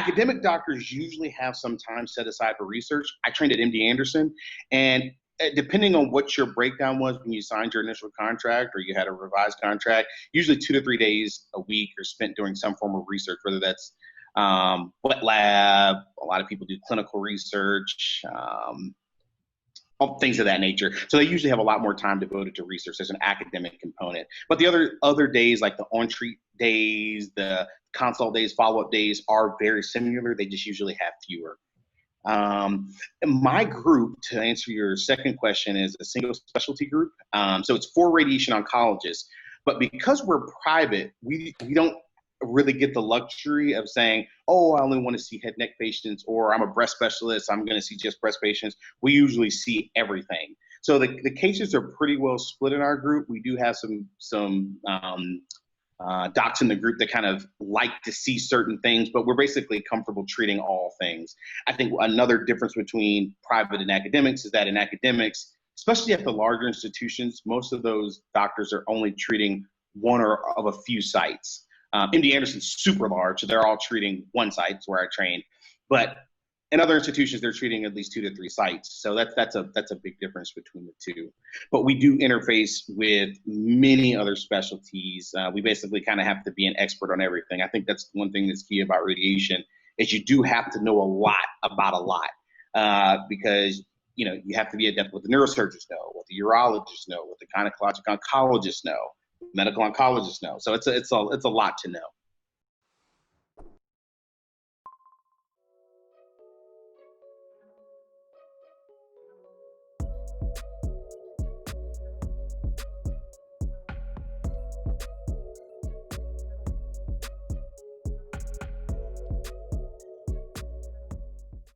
Academic doctors usually have some time set aside for research. I trained at MD Anderson, and depending on what your breakdown was when you signed your initial contract or you had a revised contract, usually 2 to 3 days a week are spent doing some form of research, whether that's wet lab. A lot of people do clinical research, all things of that nature. So they usually have a lot more time devoted to research. There's an academic component. But the other days, like the on-treat days, the consult days, follow-up days, are very similar. They just usually have fewer. My group, to answer your second question, is a single specialty group. So it's for radiation oncologists. But because we're private, we don't really get the luxury of saying, oh, I only want to see head neck patients, or I'm a breast specialist, I'm going to see just breast patients. We usually see everything. So the cases are pretty well split in our group. We do have some docs in the group that kind of like to see certain things, but we're basically comfortable treating all things. I think another difference between private and academics is that in academics, especially at the larger institutions, most of those doctors are only treating one or of a few sites. MD Anderson's super large, so they're all treating one site, where I trained. But in other institutions, they're treating at least 2 to 3 sites. So that's a big difference between the two. But we do interface with many other specialties. We basically kind of have to be an expert on everything. I think that's one thing that's key about radiation is you do have to know a lot about a lot, because you have to be adept what the neurosurgeons know, what the urologists know, what the gynecologic oncologists know, medical oncologists know. So it's a lot to know.